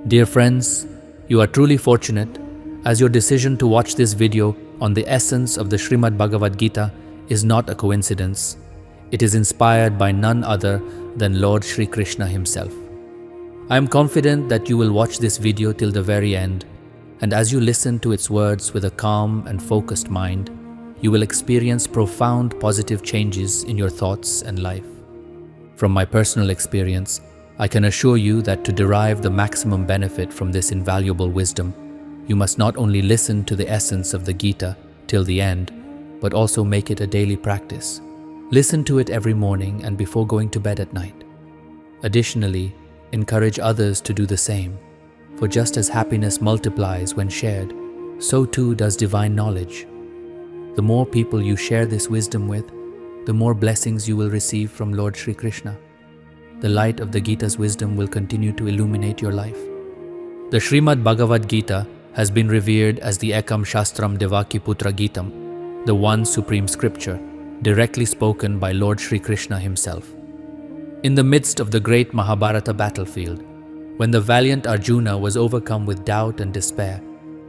Dear friends, you are truly fortunate as your decision to watch this video on the essence of the Srimad Bhagavad Gita is not a coincidence. It is inspired by none other than Lord Shri Krishna himself. I am confident that you will watch this video till the very end, and as you listen to its words with a calm and focused mind, you will experience profound positive changes in your thoughts and life. From my personal experience, I can assure you that to derive the maximum benefit from this invaluable wisdom, you must not only listen to the essence of the Gita till the end, but also make it a daily practice. Listen to it every morning and before going to bed at night. Additionally, encourage others to do the same, for just as happiness multiplies when shared, so too does divine knowledge. The more people you share this wisdom with, the more blessings you will receive from Lord Shri Krishna. The light of the Gita's wisdom will continue to illuminate your life. The Srimad Bhagavad Gita has been revered as the Ekam Shastram Devaki Putra Gitam, the one supreme scripture, directly spoken by Lord Shri Krishna himself. In the midst of the great Mahabharata battlefield, when the valiant Arjuna was overcome with doubt and despair,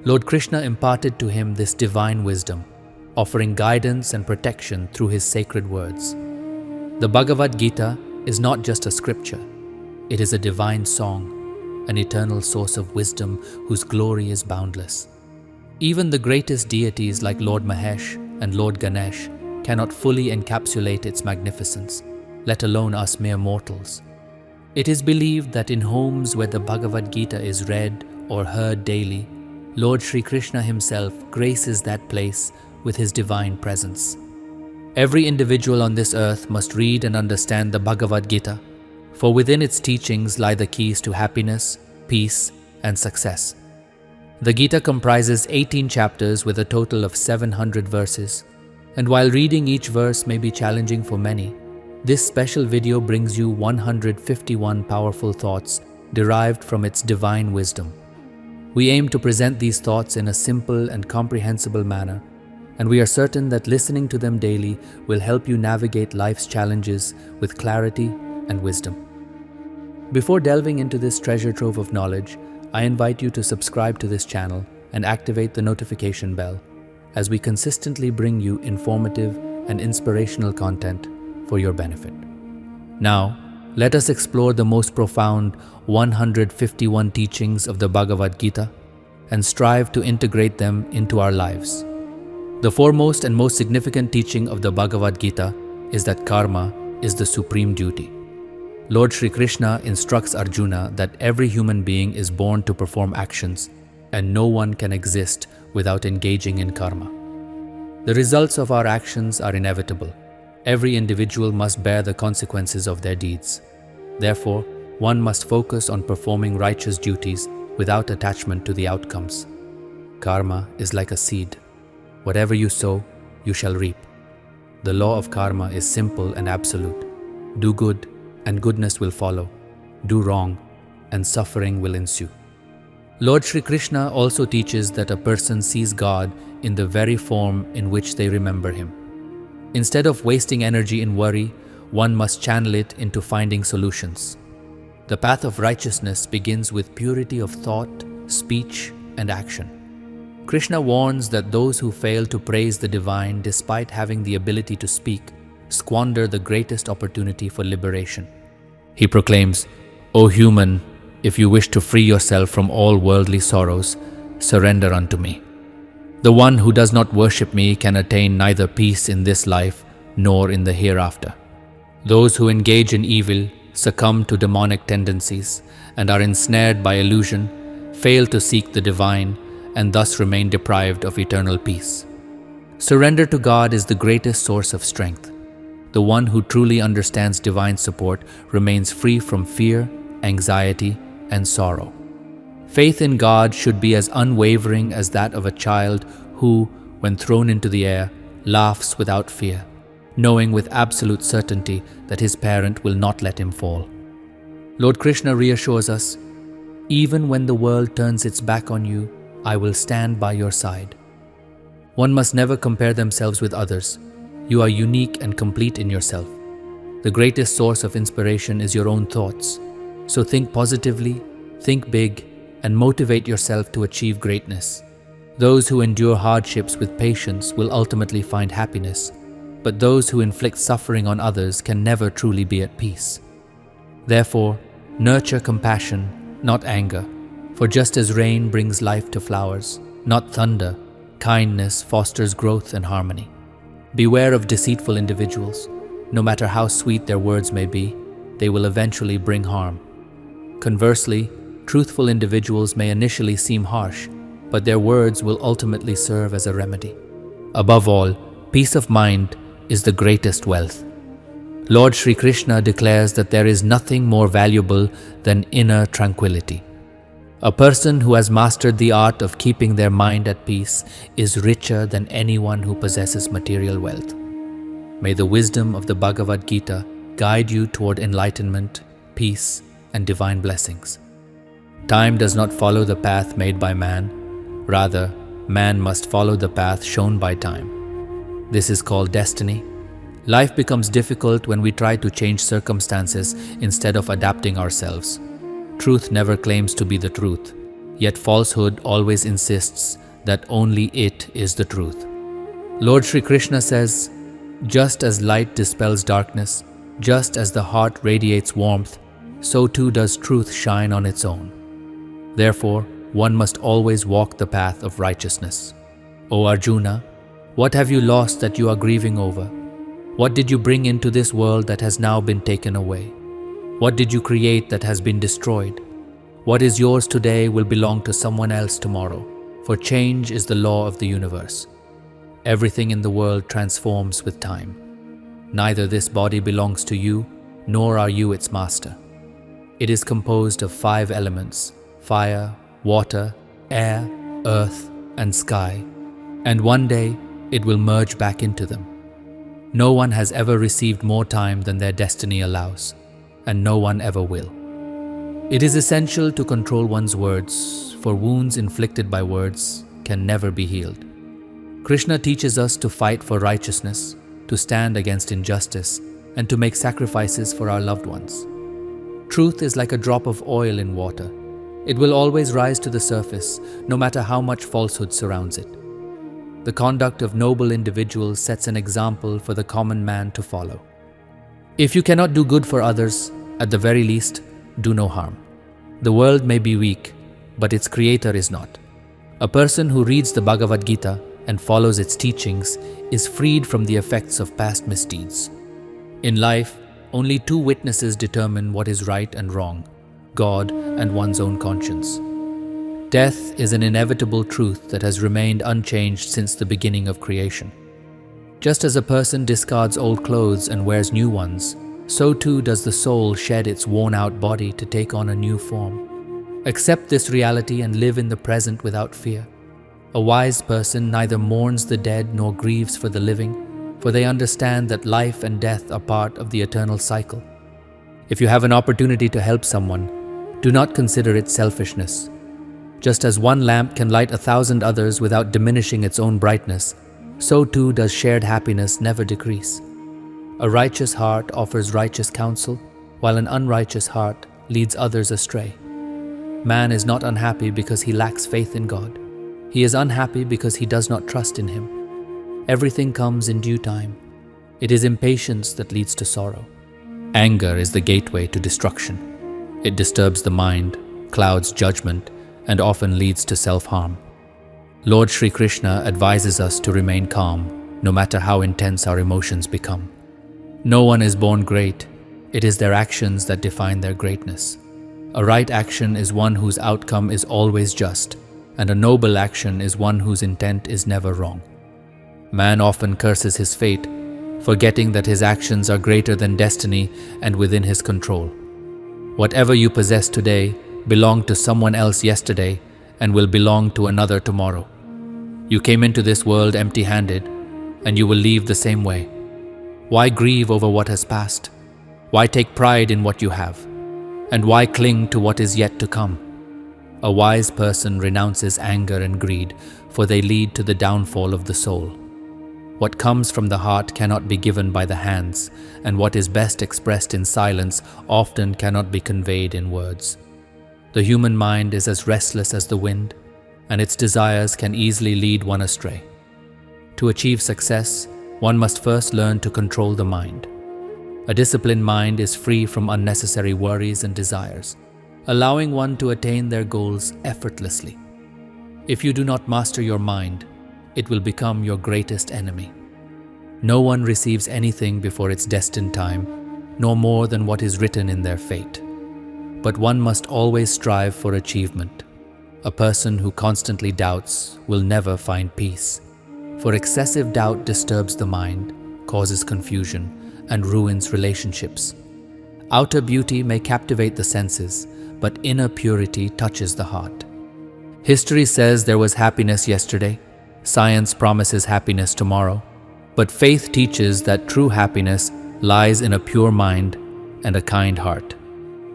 Lord Krishna imparted to him this divine wisdom, offering guidance and protection through his sacred words. The Bhagavad Gita is not just a scripture, it is a divine song, an eternal source of wisdom whose glory is boundless. Even the greatest deities like Lord Mahesh and Lord Ganesh cannot fully encapsulate its magnificence, let alone us mere mortals. It is believed that in homes where the Bhagavad Gita is read or heard daily, Lord Shri Krishna himself graces that place with his divine presence. Every individual on this earth must read and understand the Bhagavad Gita, for within its teachings lie the keys to happiness, peace, and success. The Gita comprises 18 chapters with a total of 700 verses, and while reading each verse may be challenging for many, this special video brings you 151 powerful thoughts derived from its divine wisdom. We aim to present these thoughts in a simple and comprehensible manner, and we are certain that listening to them daily will help you navigate life's challenges with clarity and wisdom. Before delving into this treasure trove of knowledge, I invite you to subscribe to this channel and activate the notification bell, as we consistently bring you informative and inspirational content for your benefit. Now, let us explore the most profound 151 teachings of the Bhagavad Gita and strive to integrate them into our lives. The foremost and most significant teaching of the Bhagavad Gita is that karma is the supreme duty. Lord Shri Krishna instructs Arjuna that every human being is born to perform actions, and no one can exist without engaging in karma. The results of our actions are inevitable. Every individual must bear the consequences of their deeds. Therefore, one must focus on performing righteous duties without attachment to the outcomes. Karma is like a seed. Whatever you sow, you shall reap. The law of karma is simple and absolute. Do good, and goodness will follow. Do wrong, and suffering will ensue. Lord Shri Krishna also teaches that a person sees God in the very form in which they remember him. Instead of wasting energy in worry, one must channel it into finding solutions. The path of righteousness begins with purity of thought, speech, and action. Krishna warns that those who fail to praise the divine despite having the ability to speak squander the greatest opportunity for liberation. He proclaims, "O human, if you wish to free yourself from all worldly sorrows, surrender unto me. The one who does not worship me can attain neither peace in this life nor in the hereafter. Those who engage in evil succumb to demonic tendencies and are ensnared by illusion, fail to seek the divine, and thus remain deprived of eternal peace. Surrender to God is the greatest source of strength. The one who truly understands divine support remains free from fear, anxiety, and sorrow. Faith in God should be as unwavering as that of a child who, when thrown into the air, laughs without fear, knowing with absolute certainty that his parent will not let him fall. Lord Krishna reassures us, "Even when the world turns its back on you, I will stand by your side." One must never compare themselves with others. You are unique and complete in yourself. The greatest source of inspiration is your own thoughts. So think positively, think big, and motivate yourself to achieve greatness. Those who endure hardships with patience will ultimately find happiness, but those who inflict suffering on others can never truly be at peace. Therefore, nurture compassion, not anger, for just as rain brings life to flowers, not thunder, kindness fosters growth and harmony. Beware of deceitful individuals. No matter how sweet their words may be, they will eventually bring harm. Conversely, truthful individuals may initially seem harsh, but their words will ultimately serve as a remedy. Above all, peace of mind is the greatest wealth. Lord Shri Krishna declares that there is nothing more valuable than inner tranquility. A person who has mastered the art of keeping their mind at peace is richer than anyone who possesses material wealth. May the wisdom of the Bhagavad Gita guide you toward enlightenment, peace, and divine blessings. Time does not follow the path made by man. Rather, man must follow the path shown by time. This is called destiny. Life becomes difficult when we try to change circumstances instead of adapting ourselves. Truth never claims to be the truth, yet falsehood always insists that only it is the truth. Lord Shri Krishna says, just as light dispels darkness, just as the heart radiates warmth, so too does truth shine on its own. Therefore, one must always walk the path of righteousness. O Arjuna, what have you lost that you are grieving over? What did you bring into this world that has now been taken away? What did you create that has been destroyed? What is yours today will belong to someone else tomorrow, for change is the law of the universe. Everything in the world transforms with time. Neither this body belongs to you, nor are you its master. It is composed of 5 elements: fire, water, air, earth, and sky, and one day it will merge back into them. No one has ever received more time than their destiny allows, and no one ever will. It is essential to control one's words, for wounds inflicted by words can never be healed. Krishna teaches us to fight for righteousness, to stand against injustice, and to make sacrifices for our loved ones. Truth is like a drop of oil in water. It will always rise to the surface, no matter how much falsehood surrounds it. The conduct of noble individuals sets an example for the common man to follow. If you cannot do good for others, at the very least, do no harm. The world may be weak, but its creator is not. A person who reads the Bhagavad Gita and follows its teachings is freed from the effects of past misdeeds. In life, only 2 witnesses determine what is right and wrong: God and one's own conscience. Death is an inevitable truth that has remained unchanged since the beginning of creation. Just as a person discards old clothes and wears new ones, so too does the soul shed its worn-out body to take on a new form. Accept this reality and live in the present without fear. A wise person neither mourns the dead nor grieves for the living, for they understand that life and death are part of the eternal cycle. If you have an opportunity to help someone, do not consider it selfishness. Just as one lamp can light 1,000 others without diminishing its own brightness, so too does shared happiness never decrease. A righteous heart offers righteous counsel, while an unrighteous heart leads others astray. Man is not unhappy because he lacks faith in God. He is unhappy because he does not trust in Him. Everything comes in due time. It is impatience that leads to sorrow. Anger is the gateway to destruction. It disturbs the mind, clouds judgment, and often leads to self-harm. Lord Shri Krishna advises us to remain calm, no matter how intense our emotions become. No one is born great. It is their actions that define their greatness. A right action is one whose outcome is always just, and a noble action is one whose intent is never wrong. Man often curses his fate, forgetting that his actions are greater than destiny and within his control. Whatever you possess today belonged to someone else yesterday and will belong to another tomorrow. You came into this world empty-handed, and you will leave the same way. Why grieve over what has passed? Why take pride in what you have? And why cling to what is yet to come? A wise person renounces anger and greed, for they lead to the downfall of the soul. What comes from the heart cannot be given by the hands, and what is best expressed in silence often cannot be conveyed in words. The human mind is as restless as the wind, and its desires can easily lead one astray. To achieve success, one must first learn to control the mind. A disciplined mind is free from unnecessary worries and desires, allowing one to attain their goals effortlessly. If you do not master your mind, it will become your greatest enemy. No one receives anything before its destined time, nor more than what is written in their fate. But one must always strive for achievement. A person who constantly doubts will never find peace, for excessive doubt disturbs the mind, causes confusion, and ruins relationships. Outer beauty may captivate the senses, but inner purity touches the heart. History says there was happiness yesterday. Science promises happiness tomorrow, but faith teaches that true happiness lies in a pure mind and a kind heart.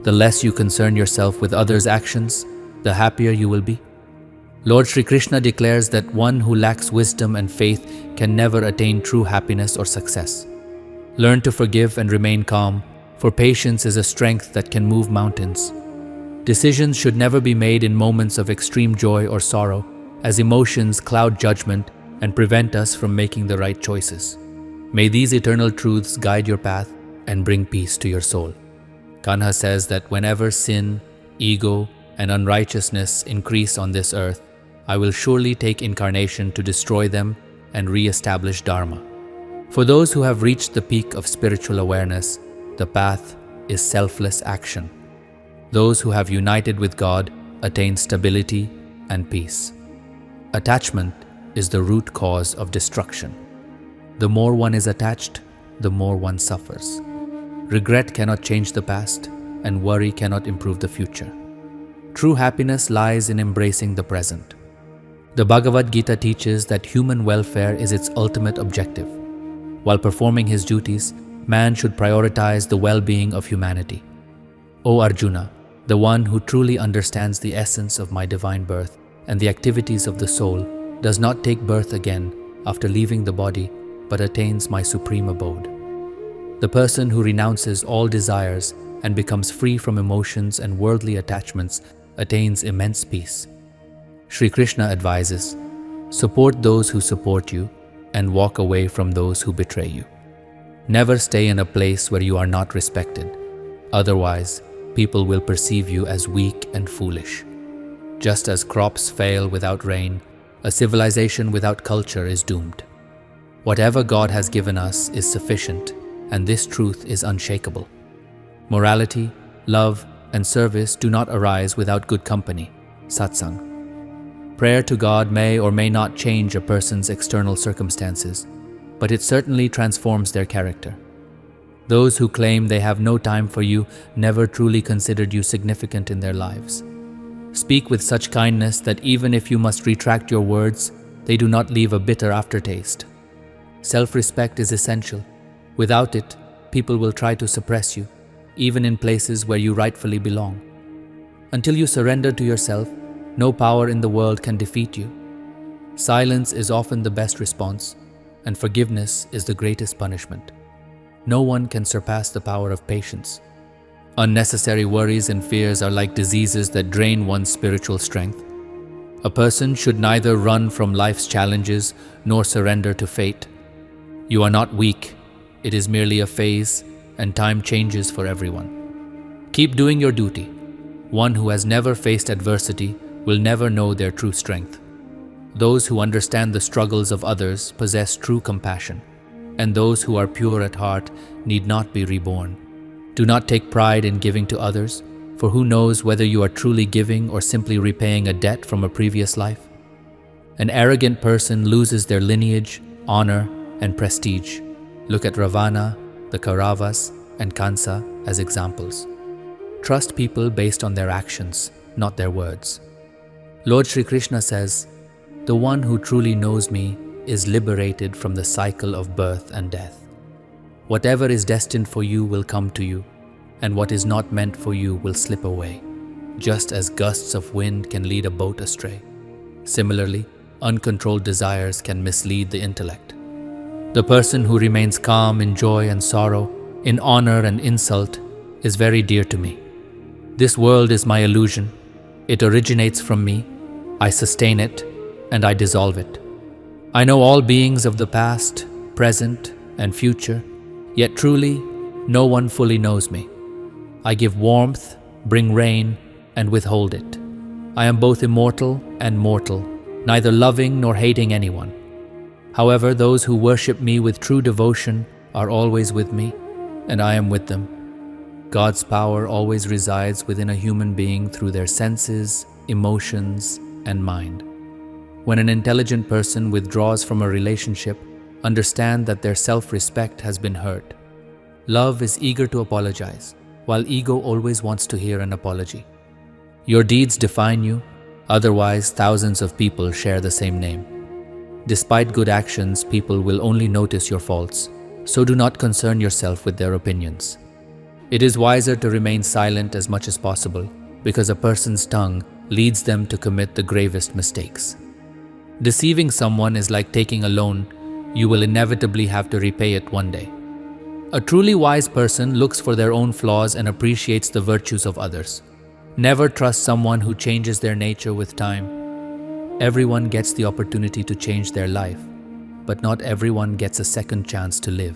The less you concern yourself with others' actions, the happier you will be. Lord Shri Krishna declares that one who lacks wisdom and faith can never attain true happiness or success. Learn to forgive and remain calm, for patience is a strength that can move mountains. Decisions should never be made in moments of extreme joy or sorrow, as emotions cloud judgment and prevent us from making the right choices. May these eternal truths guide your path and bring peace to your soul. Kanha says that whenever sin, ego, and unrighteousness increase on this earth, I will surely take incarnation to destroy them and re-establish Dharma. For those who have reached the peak of spiritual awareness, the path is selfless action. Those who have united with God attain stability and peace. Attachment is the root cause of destruction. The more one is attached, the more one suffers. Regret cannot change the past, and worry cannot improve the future. True happiness lies in embracing the present. The Bhagavad Gita teaches that human welfare is its ultimate objective. While performing his duties, man should prioritize the well-being of humanity. O Arjuna, the one who truly understands the essence of my divine birth and the activities of the soul does not take birth again after leaving the body, but attains my supreme abode. The person who renounces all desires and becomes free from emotions and worldly attachments attains immense peace. Shri Krishna advises, support those who support you and walk away from those who betray you. Never stay in a place where you are not respected. Otherwise, people will perceive you as weak and foolish. Just as crops fail without rain, a civilization without culture is doomed. Whatever God has given us is sufficient, and this truth is unshakable. Morality, love, and service do not arise without good company, satsang. Prayer to God may or may not change a person's external circumstances, but it certainly transforms their character. Those who claim they have no time for you never truly considered you significant in their lives. Speak with such kindness that even if you must retract your words, they do not leave a bitter aftertaste. Self-respect is essential. Without it, people will try to suppress you, even in places where you rightfully belong. Until you surrender to yourself, no power in the world can defeat you. Silence is often the best response, and forgiveness is the greatest punishment. No one can surpass the power of patience. Unnecessary worries and fears are like diseases that drain one's spiritual strength. A person should neither run from life's challenges nor surrender to fate. You are not weak. It is merely a phase, and time changes for everyone. Keep doing your duty. One who has never faced adversity will never know their true strength. Those who understand the struggles of others possess true compassion, and those who are pure at heart need not be reborn. Do not take pride in giving to others, for who knows whether you are truly giving or simply repaying a debt from a previous life? An arrogant person loses their lineage, honor, and prestige. Look at Ravana, the Kauravas, and Kansa as examples. Trust people based on their actions, not their words. Lord Shri Krishna says, "The one who truly knows me is liberated from the cycle of birth and death. Whatever is destined for you will come to you, and what is not meant for you will slip away, just as gusts of wind can lead a boat astray. Similarly, uncontrolled desires can mislead the intellect. The person who remains calm in joy and sorrow, in honor and insult, is very dear to me. This world is my illusion. It originates from me. I sustain it, and I dissolve it. I know all beings of the past, present, and future, yet truly, no one fully knows me. I give warmth, bring rain, and withhold it. I am both immortal and mortal, neither loving nor hating anyone. However, those who worship me with true devotion are always with me, and I am with them. God's power always resides within a human being through their senses, emotions, and mind. When an intelligent person withdraws from a relationship, understand that their self-respect has been hurt. Love is eager to apologize, while ego always wants to hear an apology. Your deeds define you, otherwise thousands of people share the same name. Despite good actions, people will only notice your faults, so do not concern yourself with their opinions. It is wiser to remain silent as much as possible, because a person's tongue leads them to commit the gravest mistakes. Deceiving someone is like taking a loan. You will inevitably have to repay it one day. A truly wise person looks for their own flaws and appreciates the virtues of others. Never trust someone who changes their nature with time. Everyone gets the opportunity to change their life, but not everyone gets a second chance to live.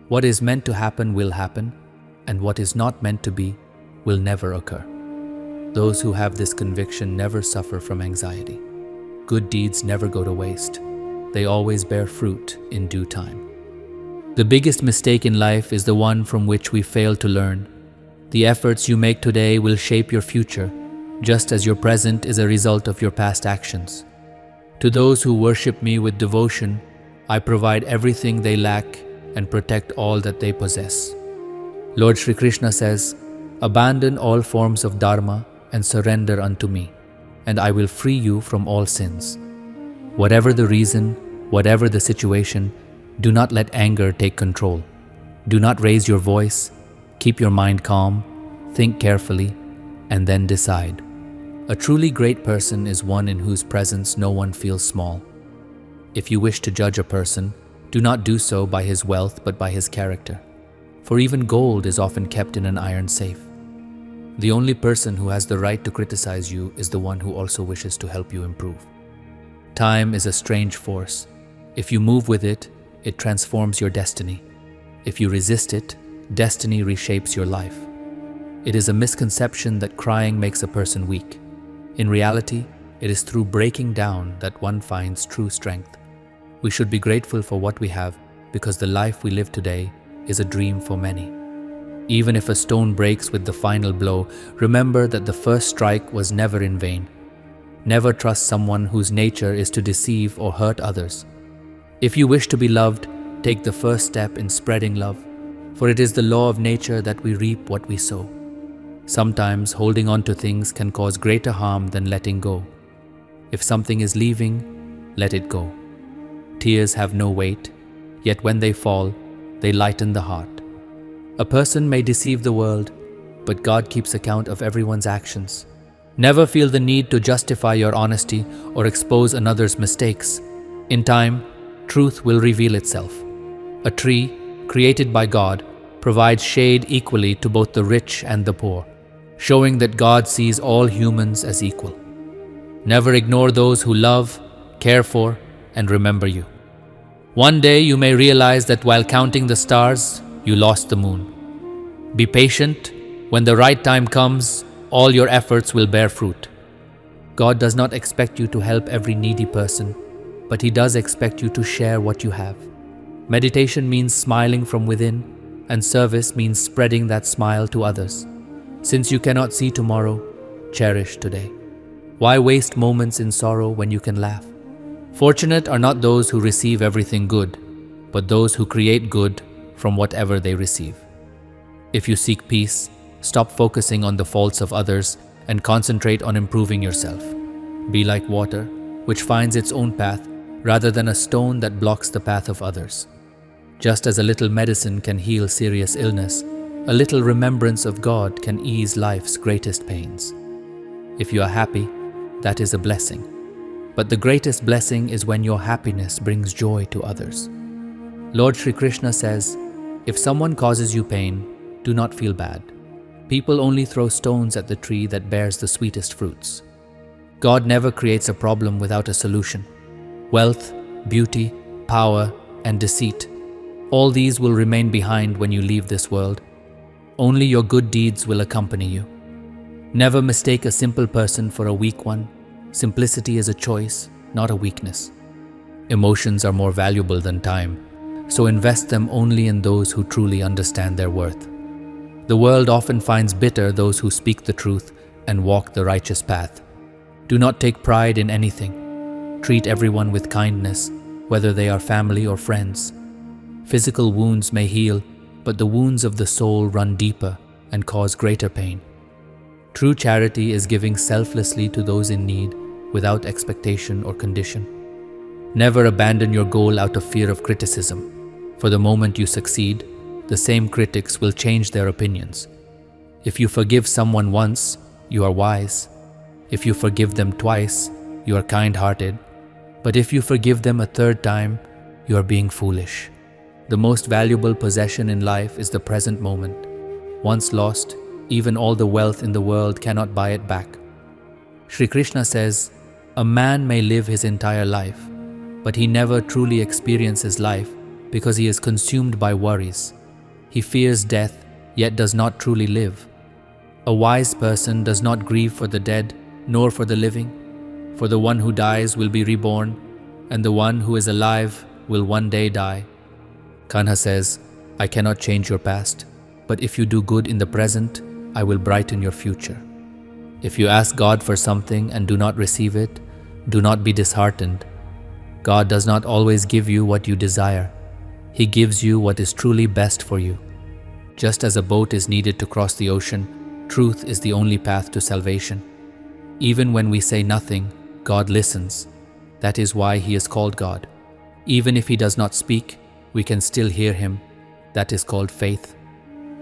What is meant to happen will happen, and what is not meant to be will never occur. Those who have this conviction never suffer from anxiety. Good deeds never go to waste. They always bear fruit in due time. The biggest mistake in life is the one from which we fail to learn. The efforts you make today will shape your future, just as your present is a result of your past actions. To those who worship me with devotion, I provide everything they lack and protect all that they possess. Lord Shri Krishna says, "Abandon all forms of dharma and surrender unto me, and I will free you from all sins." Whatever the reason, whatever the situation, do not let anger take control. Do not raise your voice. Keep your mind calm, think carefully, and then decide. A truly great person is one in whose presence no one feels small. If you wish to judge a person, do not do so by his wealth but by his character. For even gold is often kept in an iron safe. The only person who has the right to criticize you is the one who also wishes to help you improve. Time is a strange force. If you move with it, it transforms your destiny. If you resist it, destiny reshapes your life. It is a misconception that crying makes a person weak. In reality, it is through breaking down that one finds true strength. We should be grateful for what we have, because the life we live today is a dream for many. Even if a stone breaks with the final blow, remember that the first strike was never in vain. Never trust someone whose nature is to deceive or hurt others. If you wish to be loved, take the first step in spreading love, for it is the law of nature that we reap what we sow. Sometimes holding on to things can cause greater harm than letting go. If something is leaving, let it go. Tears have no weight, yet when they fall, they lighten the heart. A person may deceive the world, but God keeps account of everyone's actions. Never feel the need to justify your honesty or expose another's mistakes. In time, truth will reveal itself. A tree, created by God, provides shade equally to both the rich and the poor, showing that God sees all humans as equal. Never ignore those who love, care for, and remember you. One day you may realize that while counting the stars, you lost the moon. Be patient. When the right time comes, all your efforts will bear fruit. God does not expect you to help every needy person, but He does expect you to share what you have. Meditation means smiling from within, and service means spreading that smile to others. Since you cannot see tomorrow, cherish today. Why waste moments in sorrow when you can laugh? Fortunate are not those who receive everything good, but those who create good from whatever they receive. If you seek peace, stop focusing on the faults of others and concentrate on improving yourself. Be like water, which finds its own path, rather than a stone that blocks the path of others. Just as a little medicine can heal serious illness, a little remembrance of God can ease life's greatest pains. If you are happy, that is a blessing. But the greatest blessing is when your happiness brings joy to others. Lord Shri Krishna says, if someone causes you pain, do not feel bad. People only throw stones at the tree that bears the sweetest fruits. God never creates a problem without a solution. Wealth, beauty, power, and deceit, all these will remain behind when you leave this world. Only your good deeds will accompany you. Never mistake a simple person for a weak one. Simplicity is a choice, not a weakness. Emotions are more valuable than time, so invest them only in those who truly understand their worth. The world often finds bitter those who speak the truth and walk the righteous path. Do not take pride in anything. Treat everyone with kindness, whether they are family or friends. Physical wounds may heal, but the wounds of the soul run deeper and cause greater pain. True charity is giving selflessly to those in need without expectation or condition. Never abandon your goal out of fear of criticism. For the moment you succeed, the same critics will change their opinions. If you forgive someone once, you are wise. If you forgive them twice, you are kind-hearted. But if you forgive them a third time, you are being foolish. The most valuable possession in life is the present moment. Once lost, even all the wealth in the world cannot buy it back. Shri Krishna says, a man may live his entire life, but he never truly experiences life because he is consumed by worries. He fears death, yet does not truly live. A wise person does not grieve for the dead, nor for the living. For the one who dies will be reborn, and the one who is alive will one day die. Kanha says, I cannot change your past, but if you do good in the present, I will brighten your future. If you ask God for something and do not receive it, do not be disheartened. God does not always give you what you desire. He gives you what is truly best for you. Just as a boat is needed to cross the ocean, truth is the only path to salvation. Even when we say nothing, God listens. That is why He is called God. Even if He does not speak, we can still hear Him. That is called faith.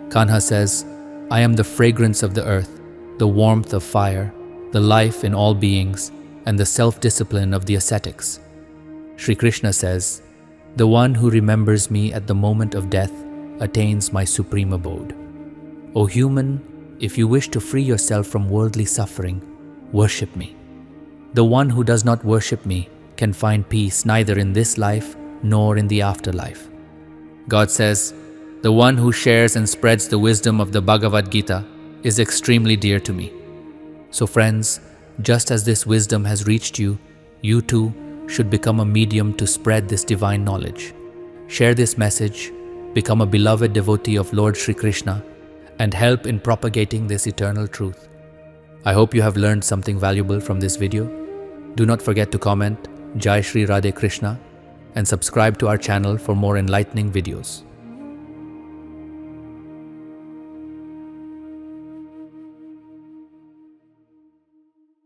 Kanha says, I am the fragrance of the earth, the warmth of fire, the life in all beings, and the self-discipline of the ascetics. Shri Krishna says, the one who remembers me at the moment of death attains my supreme abode. O human, if you wish to free yourself from worldly suffering, worship me. The one who does not worship me can find peace neither in this life nor in the afterlife. God says, the one who shares and spreads the wisdom of the Bhagavad Gita is extremely dear to me. So friends, just as this wisdom has reached you, you too should become a medium to spread this divine knowledge. Share this message, become a beloved devotee of Lord Shri Krishna, and help in propagating this eternal truth. I hope you have learned something valuable from this video. Do not forget to comment Jai Shri Radhe Krishna and subscribe to our channel for more enlightening videos.